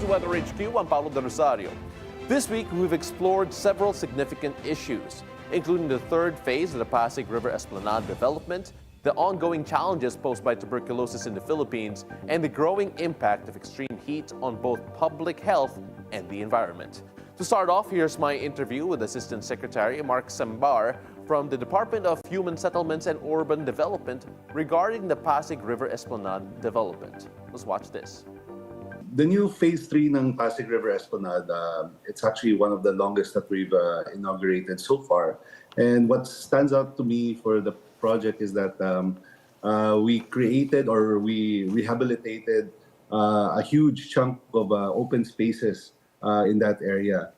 to Weather HQ. I'm Paolo del Rosario. This week, we've explored several significant issues, including the third phase of the Pasig River Esplanade development, the ongoing challenges posed by tuberculosis in the Philippines, and the growing impact of extreme heat on both public health and the environment. To start off, here's my interview with Assistant Secretary Mark Sambar from the Department of Human Settlements and Urban Development regarding the Pasig River Esplanade development. Let's watch this. The new Phase 3 ng Pasig River Esplanade, it's actually one of the longest that we've inaugurated so far. And what stands out to me for the project is that we created or we rehabilitated a huge chunk of open spaces in that area.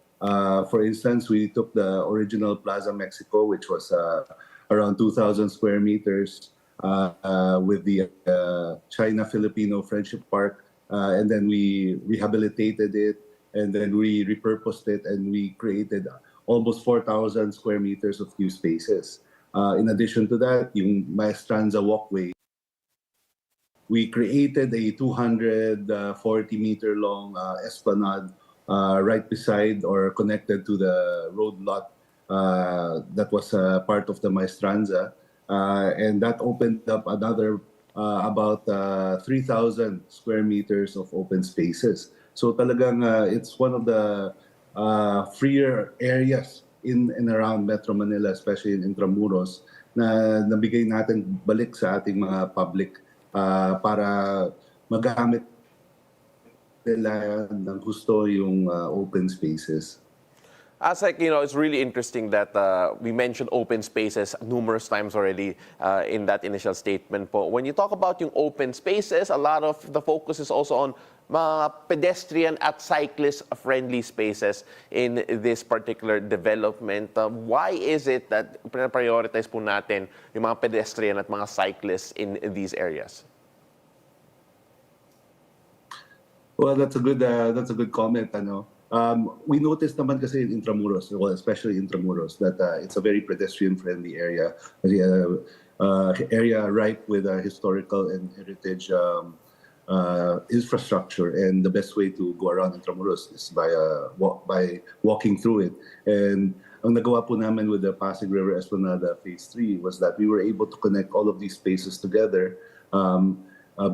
For instance, we took the original Plaza Mexico, which was around 2,000 square meters, with the China-Filipino Friendship Park. And then we rehabilitated it, and then we repurposed it, and we created almost 4,000 square meters of new spaces. In addition to that, yung Maestranza walkway, we created a 240-meter long esplanade right beside or connected to the road lot that was part of the Maestranza, and that opened up another about 3,000 square meters of open spaces. So talagang it's one of the freer areas in and around Metro Manila, especially in Intramuros, na nabigay natin balik sa ating mga public para magamit nila ng gusto yung open spaces. Asek, it's really interesting that we mentioned open spaces numerous times already in that initial statement po. When you talk about yung open spaces, a lot of the focus is also on mga pedestrian at cyclist-friendly spaces in this particular development. Why is it that prioritize po natin yung mga pedestrian at mga cyclists in these areas? Well, that's a good comment, ano. We noticed naman kasi in Intramuros, well, especially Intramuros, that it's a very pedestrian-friendly area, area ripe with historical and heritage infrastructure, and the best way to go around Intramuros is by walking through it. And ang nagawa po namin with the Pasig River Esplanade Phase 3 was that we were able to connect all of these spaces together.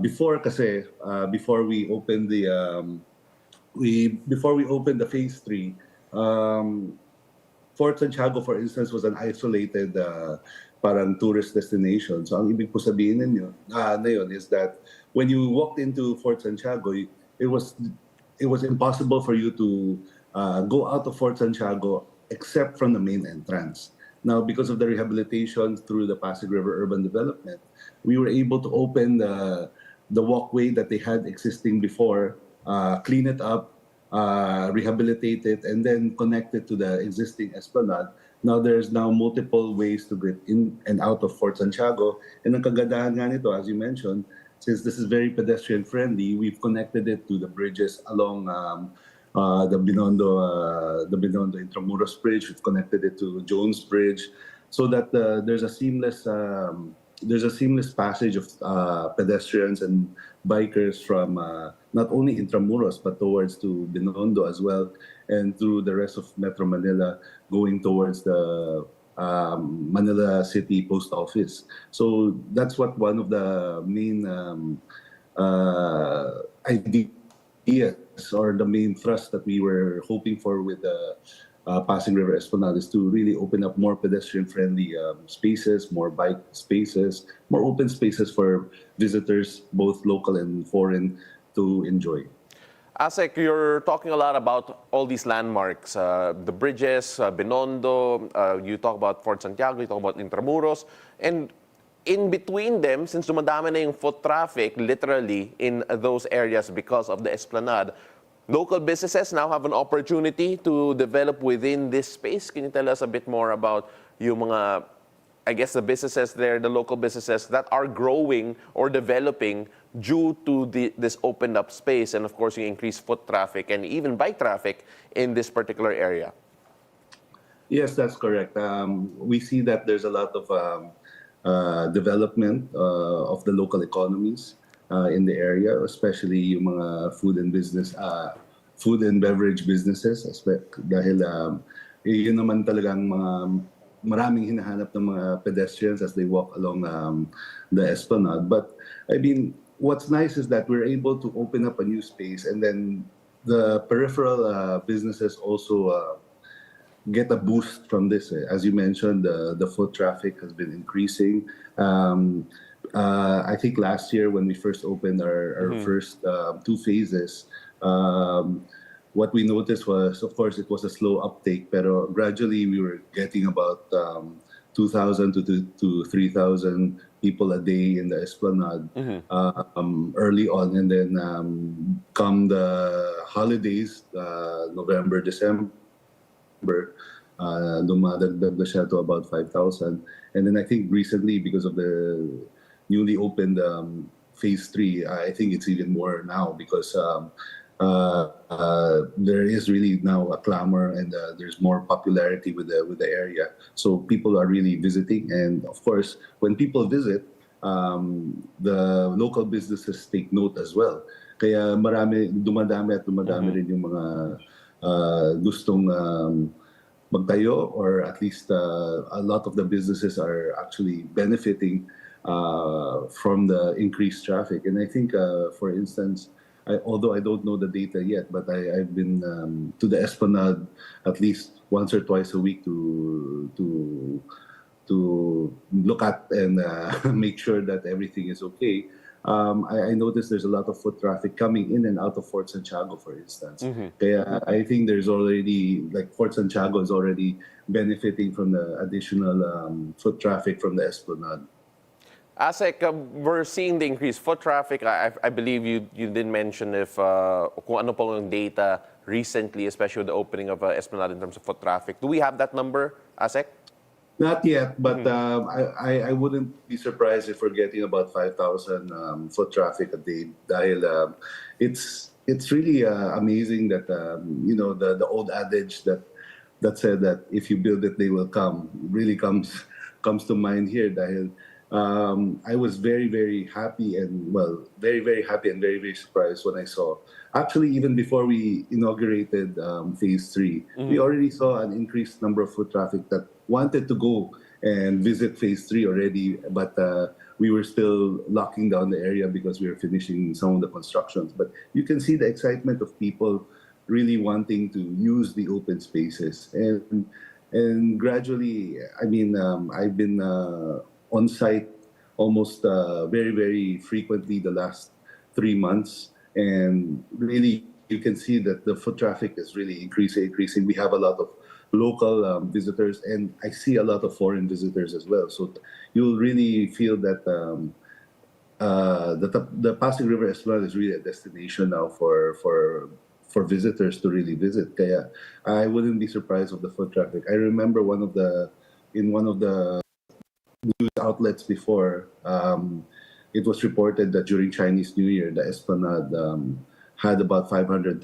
Before we opened the Phase 3, Fort Santiago, for instance, was an isolated parang tourist destination. So ang ibig po sabihin na yun is that when you walked into Fort Santiago, it was impossible for you to go out of Fort Santiago except from the main entrance. Now, because of the rehabilitation through the Pasig River Urban Development, we were able to open the walkway that they had existing before, clean it up, rehabilitate it, and then connect it to the existing esplanade. Now there's multiple ways to get in and out of Fort Santiago. And ang kagandahan nga nito, as you mentioned, since this is very pedestrian friendly, we've connected it to the bridges along the Binondo Intramuros Bridge. We've connected it to Jones Bridge, so that there's a seamless passage of pedestrians and bikers from not only Intramuros but towards to Binondo as well, and through the rest of Metro Manila going towards the Manila City Post Office. So that's what one of the main ideas or the main thrust that we were hoping for with the Pasig River Esplanade is to really open up more pedestrian-friendly spaces, more bike spaces, more open spaces for visitors, both local and foreign, to enjoy. Asek, you're talking a lot about all these landmarks, the bridges, Binondo, you talk about Fort Santiago, you talk about Intramuros, and in between them, since dumadami na yung foot traffic literally in those areas because of the esplanade, local businesses now have an opportunity to develop within this space. Can you tell us a bit more about yung mga, I guess, the businesses there, the local businesses that are growing or developing due to this opened up space and, of course, yung increased foot traffic and even bike traffic in this particular area? Yes, that's correct. We see that there's a lot of development of the local economies in the area, especially yung mga food and business food and beverage businesses dahil yun naman talagang maraming hinahanap ng mga pedestrians as they walk along the esplanade. But I mean, what's nice is that we're able to open up a new space, and then the peripheral businesses also get a boost from this. As you mentioned, the foot traffic has been increasing. I think last year when we first opened our first two phases, what we noticed was, of course, it was a slow uptake, pero gradually we were getting about 2,000 to 3,000 people a day in the Esplanade early on. And then come the holidays, November, December, dumadagdag na siya to about 5,000. And then I think recently, because of the newly opened phase 3, I think it's even more now because there is really now a clamor, and there's more popularity with the area. So people are really visiting, and of course, when people visit, the local businesses take note as well. Kaya dumadami rin yung mga gustong magtayo, or at least a lot of the businesses are actually benefiting from the increased traffic. And I think, for instance, although I don't know the data yet, but I've been to the Esplanade at least once or twice a week to look at and make sure that everything is okay. I noticed there's a lot of foot traffic coming in and out of Fort Santiago, for instance. Kaya I think there's already, like, Fort Santiago is already benefiting from the additional foot traffic from the Esplanade. Asek, we're seeing the increased foot traffic. I believe you did mention if kung ano po yung data recently, especially with the opening of Esplanade in terms of foot traffic. Do we have that number, Asek? Not yet, but I wouldn't be surprised if we're getting about 5,000 foot traffic a day. Dahil it's really amazing that the old adage that said that if you build it, they will come really comes to mind here. Dahil I was very, very happy and very, very happy and very, very surprised when I saw. Actually, even before we inaugurated phase 3, we already saw an increased number of foot traffic that wanted to go and visit phase 3 already, but we were still locking down the area because we were finishing some of the constructions. But you can see the excitement of people really wanting to use the open spaces. And gradually, I mean, I've been on site almost very, very frequently the last 3 months. And really, you can see that the foot traffic is really increasing. We have a lot of local visitors, and I see a lot of foreign visitors as well. So you'll really feel that the Pasig River Esplanade is really a destination now for visitors to really visit. Kaya I wouldn't be surprised of the foot traffic. I remember in one of the news outlets before, it was reported that during Chinese New Year, the Esplanade had about 500,000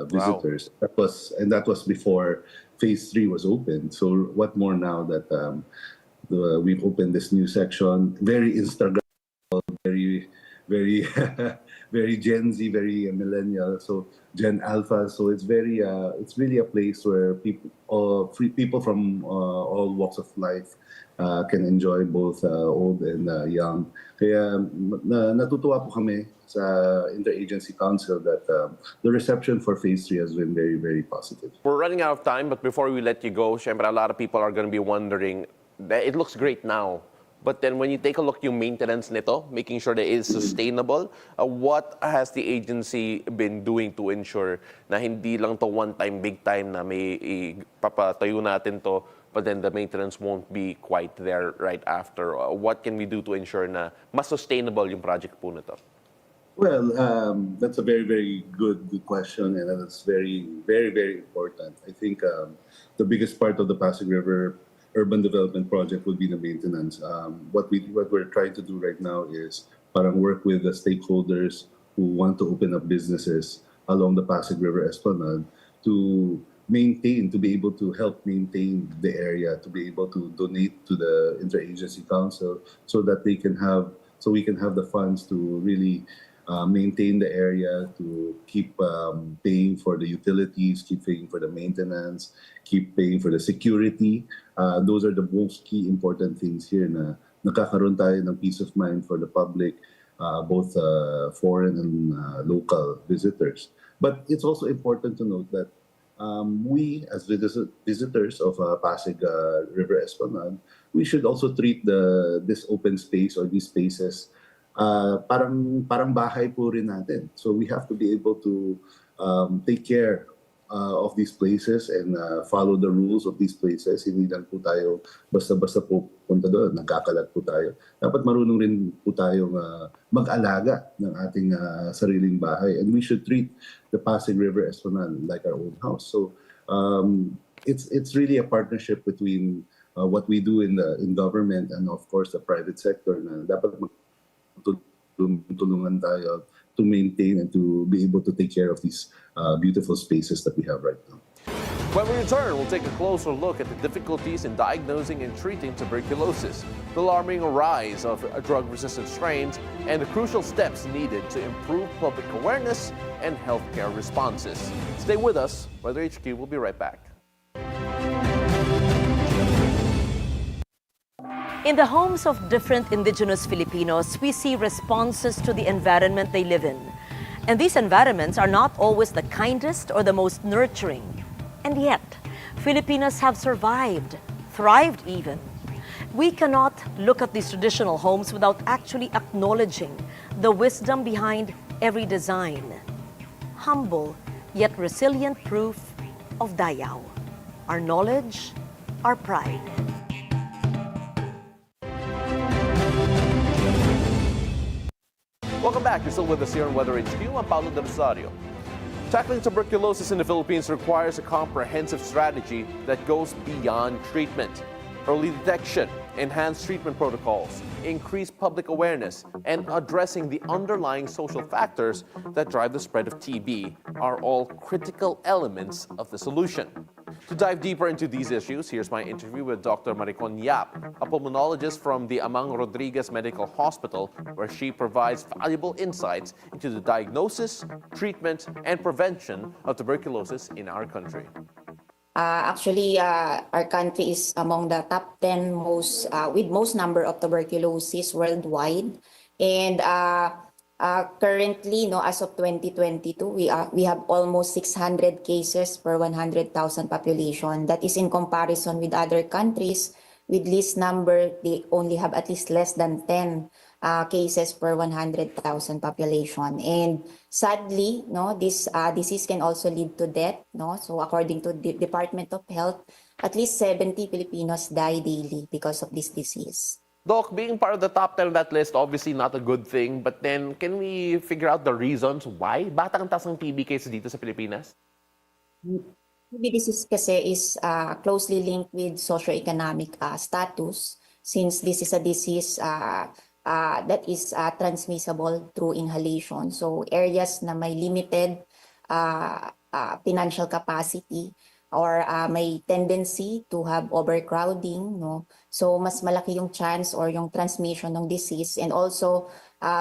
visitors. Wow. That was before phase 3 was open. So what more now that we've opened this new section? Very Instagram, very very very Gen Z, very millennial, so Gen Alpha. So it's really a place where people from all walks of life can enjoy, both old and young. Kaya natutuwa po kami sa Interagency Council that the reception for phase 3 has been very, very positive. We're running out of time, but before we let you go, syempre, a lot of people are going to be wondering, it looks great now, but then when you take a look yung maintenance nito, making sure that it is sustainable, what has the agency been doing to ensure na hindi lang to one time, big time na may papatayo natin to, but then the maintenance won't be quite there right after? What can we do to ensure na mas sustainable yung project po nito? Well, that's a very, very good question, and that's very, very, very important. I think the biggest part of the Pasig River Urban Development Project would be the maintenance. What we're trying to do right now is parang work with the stakeholders who want to open up businesses along the Pasig River Esplanade to be able to help maintain the area, to be able to donate to the Interagency Council so that we can have the funds to really maintain the area, to keep paying for the utilities, keep paying for the maintenance, keep paying for the security. Those are the most key important things here na nakakaroon tayo ng peace of mind for the public, both foreign and local visitors. But it's also important to note that we, as visitors of Pasig River Esplanade, we should also treat this open space or these spaces parang bahay po rin natin. So we have to be able to take care of these places and follow the rules of these places. Hindi lang po tayo basta-basta po punta doon, nagkakalat po tayo. Dapat marunong rin po tayong mag-alaga ng ating sariling bahay. And we should treat the Pasig River Esplanade like our own house. So it's really a partnership between what we do in government and of course the private sector na dapat tulungan tayo to maintain and to be able to take care of these beautiful spaces that we have right now. When we return, we'll take a closer look at the difficulties in diagnosing and treating tuberculosis, the alarming rise of drug-resistant strains, and the crucial steps needed to improve public awareness and healthcare responses. Stay with us. Weather HQ will be right back. In the homes of different indigenous Filipinos, we see responses to the environment they live in. And these environments are not always the kindest or the most nurturing. And yet, Filipinos have survived, thrived even. We cannot look at these traditional homes without actually acknowledging the wisdom behind every design. Humble yet resilient proof of Dayao. Our knowledge, our pride. Welcome back. You're still with us here on Weather HQ. I'm Paolo del Rosario. Tackling tuberculosis in the Philippines requires a comprehensive strategy that goes beyond treatment. Early detection, enhanced treatment protocols, increased public awareness, and addressing the underlying social factors that drive the spread of TB are all critical elements of the solution. To dive deeper into these issues, here's my interview with Dr. Maricon Yap, a pulmonologist from the Amang Rodriguez Medical Hospital, where she provides valuable insights into the diagnosis, treatment, and prevention of tuberculosis in our country. Actually, our country is among the top 10 with most number of tuberculosis worldwide. And currently, as of 2022, we have almost 600 cases per 100,000 population. That is in comparison with other countries with least number, they only have at least less than 10 cases per 100,000 population. And sadly, this disease can also lead to death. So according to the Department of Health, at least 70 Filipinos die daily because of this disease. Doc, being part of the top 10 of that list, obviously not a good thing. But then, can we figure out the reasons why? Bakit ang taas ng TB cases dito sa Pilipinas? TB disease kasi is closely linked with socioeconomic status, since this is a disease that is transmissible through inhalation. So areas na may limited financial capacity or may tendency to have overcrowding, so mas malaki yung chance or yung transmission ng disease. And also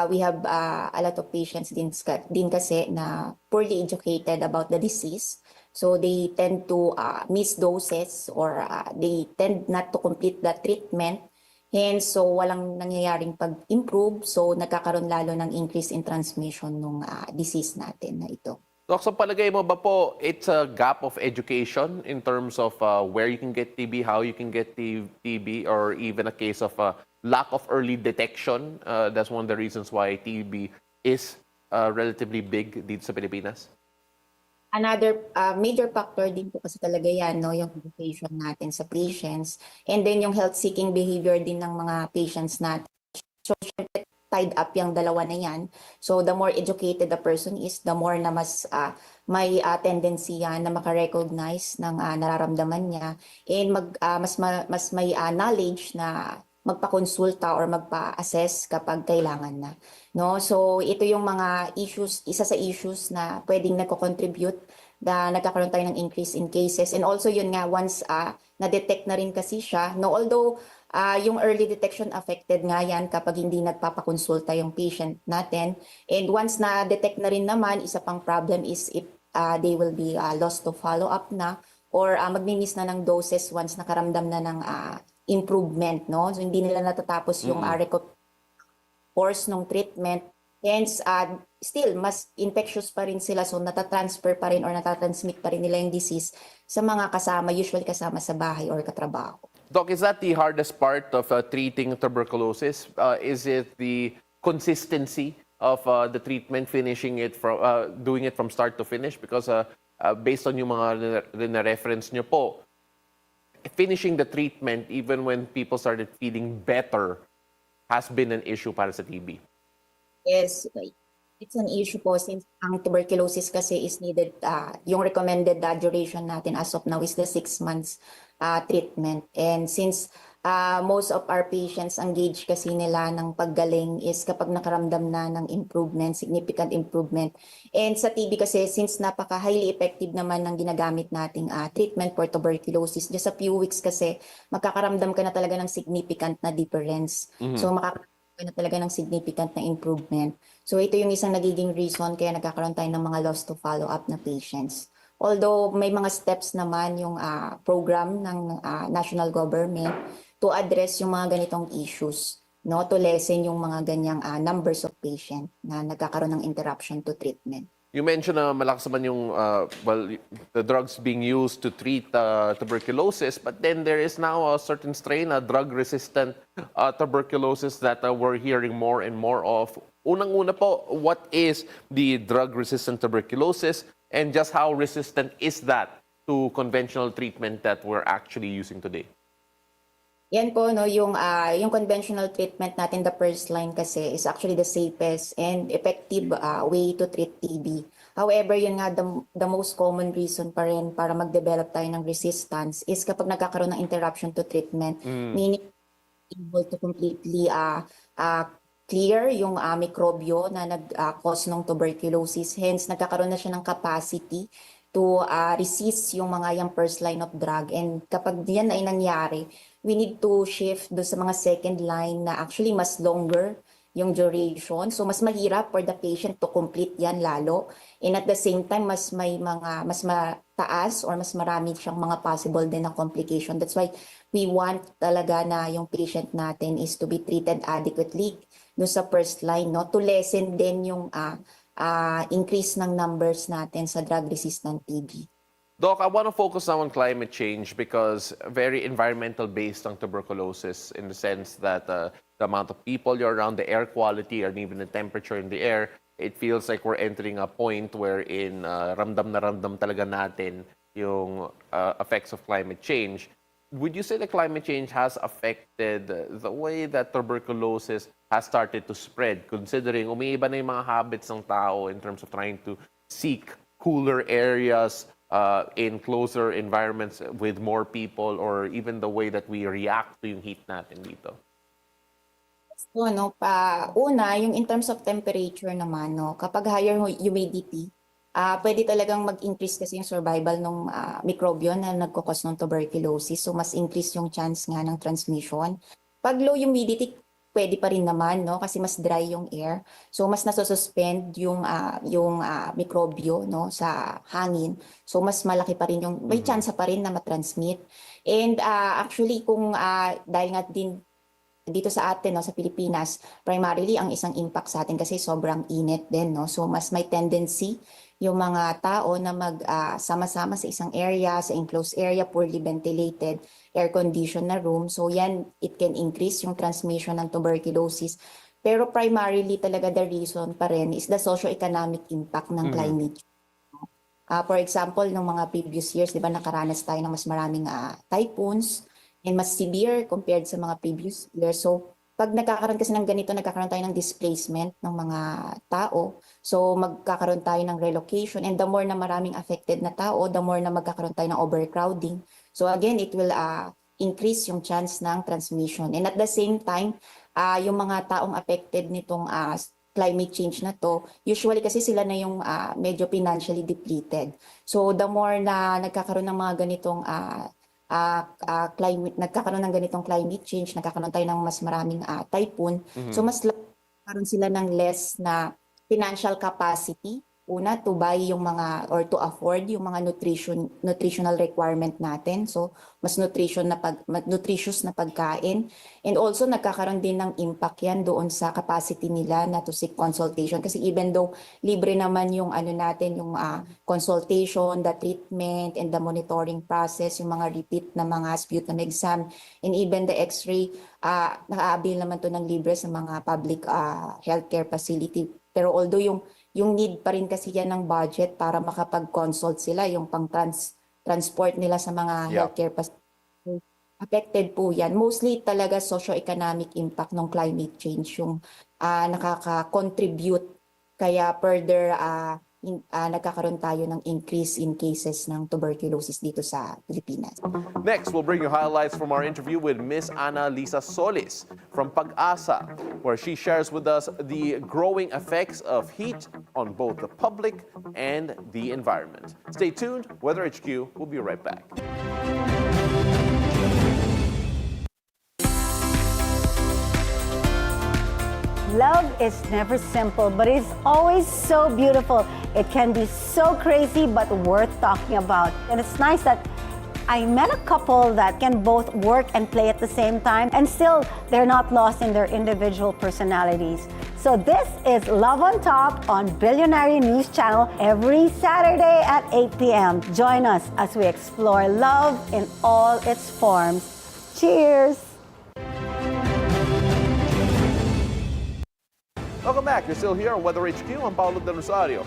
we have a lot of patients din kasi na poorly educated about the disease. So they tend to miss doses or they tend not to complete the treatment. And so walang nangyayaring pag-improve, so nagkakaroon lalo ng increase in transmission ng disease natin na ito. Doc, sa palagay mo ba po, it's a gap of education in terms of where you can get TB, how you can get TB, or even a case of lack of early detection? That's one of the reasons why TB is relatively big dito sa Pilipinas? Another major factor din po kasi talaga yan, yung education natin sa patients, and then yung health-seeking behavior din ng mga patients natin. So, syempre, tied up yung dalawa na yan. So, the more educated the person is, the more na mas may tendency yan na makarecognize ng nararamdaman niya, and mas may knowledge na magpa-consulta or magpa-assess kapag kailangan na. So ito yung mga issues, isa sa issues na pwedeng nagko-contribute na nagkakaroon tayo ng increase in cases. And also yun nga, once na-detect na rin kasi siya, although yung early detection affected nga yan kapag hindi nagpapakonsulta yung patient natin. And once na-detect na rin naman, isa pang problem is if they will be lost to follow-up na or magmi-miss na ng doses once nakaramdam na ng improvement, no? So hindi nila natatapos yung course ng treatment. Hence, still, mas infectious pa rin sila. So, natatransfer pa rin or natatransmit pa rin nila yung disease sa mga kasama, usually kasama sa bahay or katrabaho. Doc, is that the hardest part of treating tuberculosis? Is it the consistency of the treatment, finishing it from, doing it from start to finish? Because based on yung mga reference nyo po, finishing the treatment even when people started feeling better has been an issue para sa TB. Yes, it's an issue po since ang tuberculosis kasi is needed, yung recommended duration natin as of now is the 6 months treatment. And since most of our patients engage kasi nila ng paggaling is kapag nakaramdam na ng improvement, significant improvement. And sa TB kasi since napaka-highly effective naman ng ginagamit nating treatment for tuberculosis, just a few weeks kasi magkakaramdam ka na talaga ng significant na difference. So na talaga ng significant na improvement. So ito yung isang nagiging reason kaya nagkakaroon tayo ng mga lost to follow-up na patients. Although may mga steps naman yung program ng national government to address yung mga ganitong issues, no, to lessen yung mga ganyang numbers of patient na nagkakaroon ng interruption to treatment. You mentioned na malakas naman yung, the drugs being used to treat tuberculosis, but then there is now a certain strain, drug-resistant tuberculosis that we're hearing more and more of. Unang-una po, what is the drug-resistant tuberculosis and just how resistant is that to conventional treatment that we're actually using today? Yan po, no, yung conventional treatment natin, the first line kasi is actually the safest and effective way to treat TB. However, yun nga, the most common reason pa rin para mag-develop tayo ng resistance is kapag nagkakaroon ng interruption to treatment, meaning able to completely clear yung mikrobyo na nag-cause ng tuberculosis. Hence, nagkakaroon na siya ng capacity to resist yung mga yung first line of drug. And kapag yan ay nangyari, we need to shift do sa mga second line na actually mas longer yung duration. So mas mahirap for the patient to complete yan lalo. And at the same time, mas mataas or mas marami siyang mga possible din na complication. That's why we want talaga na yung patient natin is to be treated adequately no sa first line, no, to lessen din yung increase ng numbers natin sa drug-resistant TB. Doc, I want to focus now on climate change because very environmental based on tuberculosis in the sense that the amount of people you're around, the air quality, and even the temperature in the air, it feels like we're entering a point wherein ramdam na ramdam talaga natin yung effects of climate change. Would you say that climate change has affected the way that tuberculosis has started to spread, considering umiiba na yung mga habits ng tao in terms of trying to seek cooler areas, in closer environments with more people, or even the way that we react to yung heat natin dito? So, no, una, yung in terms of temperature naman, no, kapag higher humidity, pwede talagang mag-increase kasi yung survival ng mikrobyo na nagkukos ng tuberculosis. So, mas increase yung chance nga ng transmission. Pag low humidity, pwede pa rin naman, no, kasi mas dry yung air. So mas nasususpend yung mikrobyo, no, sa hangin. So mas malaki pa rin yung may chance pa rin na matransmit. And actually kung dahil nga din dito sa atin, no, sa Pilipinas, primarily ang isang impact sa atin kasi sobrang init din, no. So mas may tendency yung mga tao na sama-sama sa isang area, sa enclosed area, poorly ventilated, air-conditioned na room. So yan, it can increase yung transmission ng tuberculosis. Pero primarily talaga the reason pa rin is the socio-economic impact ng climate change. For example, ng mga previous years, di ba, nakaranas tayo ng mas maraming typhoons and mas severe compared sa mga previous years. So pag nagkakaroon kasi ng ganito, nagkakaroon tayo ng displacement ng mga tao. So magkakaroon tayo ng relocation, and the more na maraming affected na tao, the more na magkakaroon tayo ng overcrowding. So again, it will increase yung chance ng transmission. And at the same time, yung mga taong affected nitong climate change na to, usually kasi sila na yung medyo financially depleted. So the more na nagkakaroon ng mga ganitong nagkakaroon ng ganitong climate change, nagkakaroon tayo ng mas maraming typhoon. So mas karoon sila ng less na financial capacity una to buy yung mga or to afford yung mga nutritional requirement natin. So mas nutritious na pagkain, and also nagkakaroon din ng impact yan doon sa capacity nila na to seek consultation, kasi even though libre naman yung ano natin, yung consultation, the treatment and the monitoring process, yung mga repeat na mga sputum exam and even the x-ray, nakaabil naman to ng libre sa mga public healthcare facility. Pero although yung need pa rin kasi yan ng budget para makapag-consult sila, yung transport nila sa mga healthcare facility, affected po yan. Mostly talaga socio-economic impact ng climate change yung nakaka-contribute, kaya further nagkakaroon tayo ng increase in cases ng tuberculosis dito sa Pilipinas. Next, we'll bring you highlights from our interview with Miss Ana Lisa Solis from Pag-asa, where she shares with us the growing effects of heat on both the public and the environment. Stay tuned. Weather HQ will be right back. Love is never simple, but it's always so beautiful. It can be so crazy, but worth talking about. And it's nice that I met a couple that can both work and play at the same time, and still they're not lost in their individual personalities. So this is Love on Top on Bilyonaryo News Channel every Saturday at 8 p.m. Join us as we explore love in all its forms. Cheers! Welcome back. You're still here on Weather HQ. I'm Paolo del Rosario.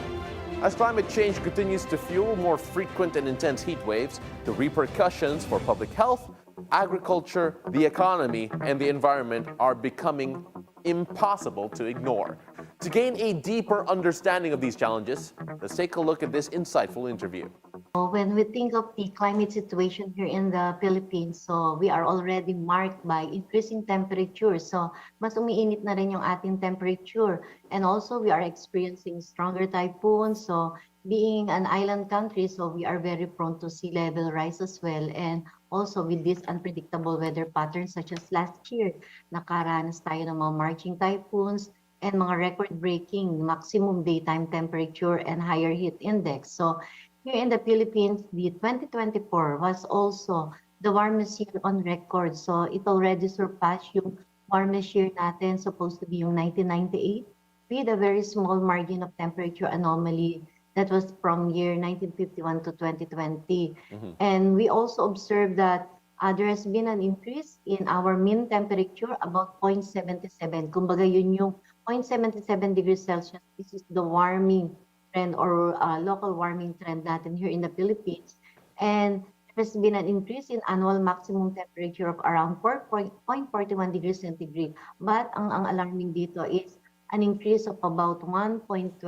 As climate change continues to fuel more frequent and intense heat waves, the repercussions for public health, agriculture, the economy, and the environment are becoming impossible to ignore. To gain a deeper understanding of these challenges, let's take a look at this insightful interview. When we think of the climate situation here in the Philippines, so we are already marked by increasing temperature. So mas umiinit na rin yung ating temperature. And also we are experiencing stronger typhoons. So being an island country, so we are very prone to sea level rise as well. And also with this unpredictable weather patterns such as last year, nakaranas tayo ng mga marching typhoons and mga record-breaking maximum daytime temperature and higher heat index. So here in the Philippines, the 2024 was also the warmest year on record. So it already surpassed yung warmest year natin, supposed to be yung 1998, with a very small margin of temperature anomaly that was from year 1951 to 2020. And we also observed that there has been an increase in our mean temperature about 0.77. Kumbaga yun yung 0.77 degrees Celsius. This is the warming trend or local warming trend natin here in the Philippines. And there has been an increase in annual maximum temperature of around 4.41 degrees centigrade. But ang alarming dito is an increase of about 1.27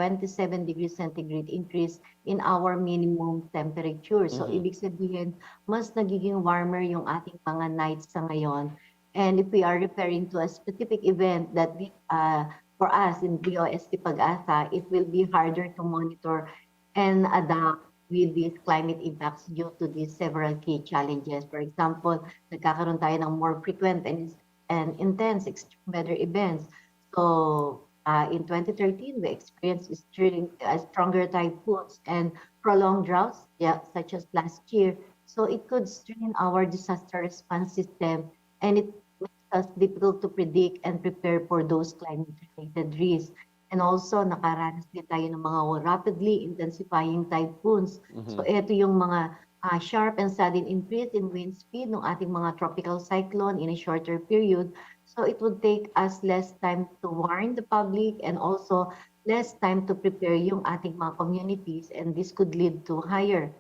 degrees centigrade increase in our minimum temperature. So ibig sabihin, mas nagiging warmer yung ating mga nights sa ngayon. And if we are referring to a specific event that we for us in BOST Pag-asa, it will be harder to monitor and adapt with these climate impacts due to these several key challenges. For example, nagkakaroon tayo ng more frequent and intense extreme weather events. So in 2013, we experienced stronger typhoons and prolonged droughts, such as last year. So it could strain our disaster response system, and it makes us difficult to predict and prepare for those climate-related risks. And also, nakaranas din tayo ng mga rapidly intensifying typhoons. So ito yung mga sharp and sudden increase in wind speed ng ating mga tropical cyclone in a shorter period. So it would take us less time to warn the public and also less time to prepare yung ating mga communities, and this could lead to higher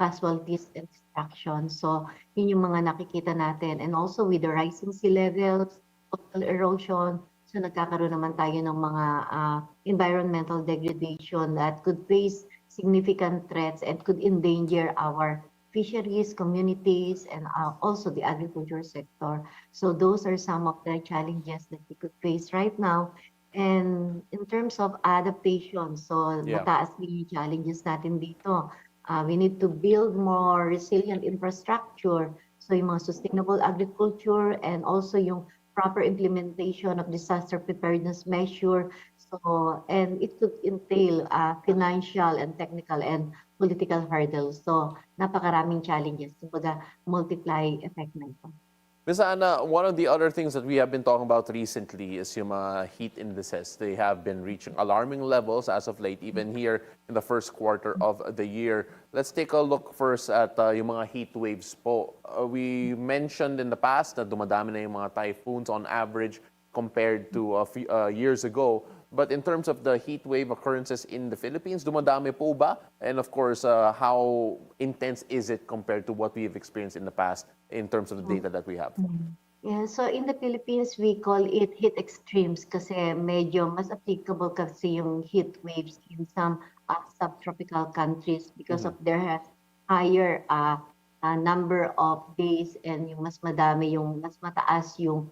casualties and destruction. So yun yung mga nakikita natin. And also with the rising sea levels, coastal erosion, so nagkakaroon naman tayo ng mga environmental degradation that could face significant threats and could endanger our fisheries, communities, and also the agriculture sector. So those are some of the challenges that we could face right now. And in terms of adaptation, so mataas din yung challenges natin dito. We need to build more resilient infrastructure So yung mga sustainable agriculture and also yung proper implementation of disaster preparedness measure. So, and it could entail financial and technical and political hurdles. So, napakaraming challenges. Kumbaga, multiply effect na ito. Ms. Ana, one of the other things that we have been talking about recently is yung mga heat indices. They have been reaching alarming levels as of late, even here in the first quarter of the year. Let's take a look first at yung mga heat waves po. We mentioned in the past na dumadami na yung mga typhoons on average compared to years ago. But in terms of the heat wave occurrences in the Philippines, dumadami po ba? And of course, how intense is it compared to what we have experienced in the past in terms of the data that we have? Yeah, so in the Philippines, we call it heat extremes kasi medyo mas applicable kasi yung heat waves in some subtropical countries because of their higher number of days and yung mas madami, yung mas mataas yung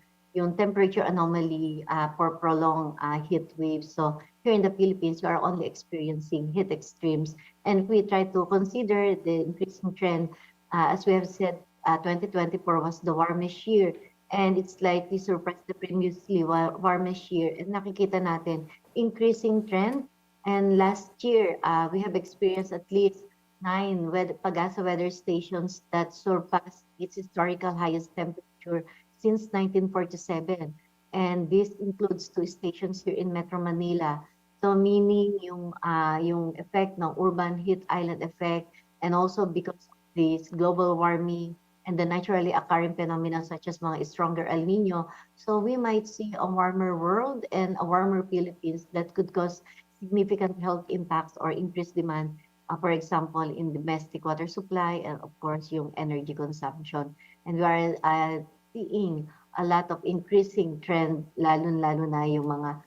temperature anomaly for prolonged heat waves. So here in the Philippines, we are only experiencing heat extremes. And if we try to consider the increasing trend, as we have said, 2024 was the warmest year. And it's slightly surpassed the previously warmest year. And nakikita natin, increasing trend. And last year, we have experienced at least 9 Pag-asa weather stations that surpassed its historical highest temperature since 1947. And this includes 2 stations here in Metro Manila. So meaning yung effect ng urban heat island effect and also because of this global warming and the naturally occurring phenomena such as mga stronger El Nino. So we might see a warmer world and a warmer Philippines that could cause significant health impacts or increased demand, for example, in domestic water supply and of course yung energy consumption. And we are seeing a lot of increasing trend, lalo na yung mga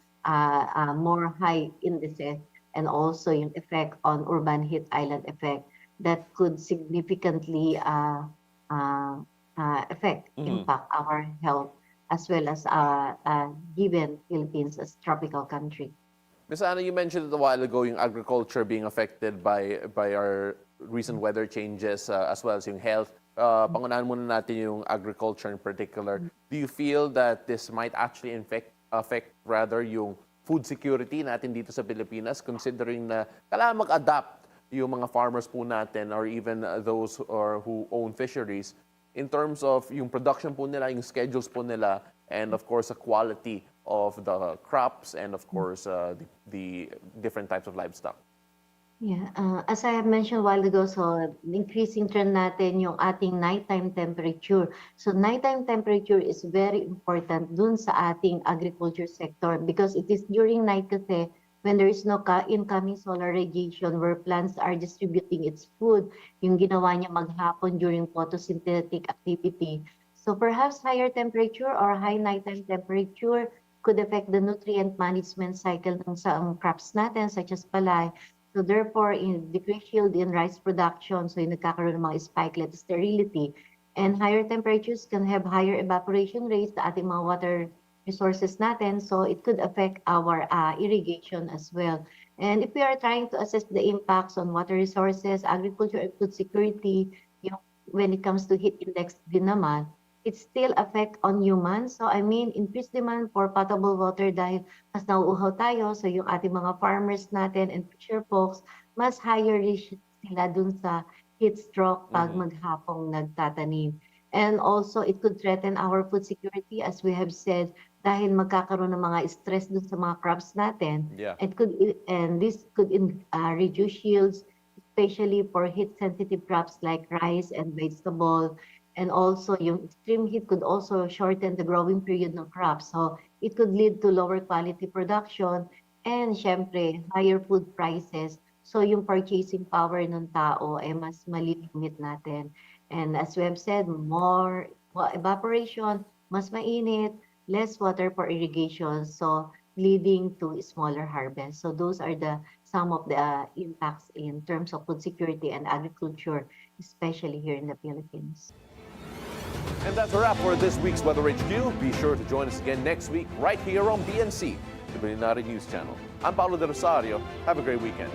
more high indices and also yung effect on urban heat island effect that could significantly impact our health as well as given Philippines as tropical country. Ms. Ana, you mentioned a while ago yung agriculture being affected by our recent weather changes as well as yung health. Pangunahan muna natin yung agriculture in particular. Do you feel that this might actually affect rather yung food security natin dito sa Pilipinas considering na kailangan mag-adapt yung mga farmers po natin or even those who own fisheries in terms of yung production po nila, yung schedules po nila, and of course the quality of the crops and of course the different types of livestock? Yeah, as I have mentioned a while ago, so increasing trend natin yung ating nighttime temperature. So nighttime temperature is very important dun sa ating agriculture sector because it is during night kasi when there is no incoming solar radiation where plants are distributing its food, yung ginawa niya maghapon during photosynthetic activity. So perhaps higher temperature or high nighttime temperature could affect the nutrient management cycle ng sa crops natin such as palay. So therefore, in decreased yield in rice production, so yung nagkakaroon ng mga spikelet sterility, and higher temperatures can have higher evaporation rates sa ating mga water resources natin, so it could affect our irrigation as well. And if we are trying to assess the impacts on water resources, agriculture, and food security, when it comes to heat index din naman, it still affect on humans. So I mean, increased demand for potable water dahil mas nauuhaw tayo. So yung ating mga farmers natin and fisher folks, mas higher risk sila dun sa heat stroke pag maghapong nagtatanim. And also, it could threaten our food security as we have said dahil magkakaroon ng mga stress dun sa mga crops natin. Yeah. And this could reduce yields, especially for heat-sensitive crops like rice and vegetable. And also, yung extreme heat could also shorten the growing period ng crops. So, it could lead to lower quality production and, syempre, higher food prices. So, yung purchasing power ng tao ay mas malilimit natin. And as we have said, more evaporation, mas mainit, less water for irrigation. So, leading to smaller harvest. So, those are some of the impacts in terms of food security and agriculture, especially here in the Philippines. And that's a wrap for this week's Weather HQ. Be sure to join us again next week right here on BNC, the Bilyonaryo News Channel. I'm Paolo del Rosario. Have a great weekend.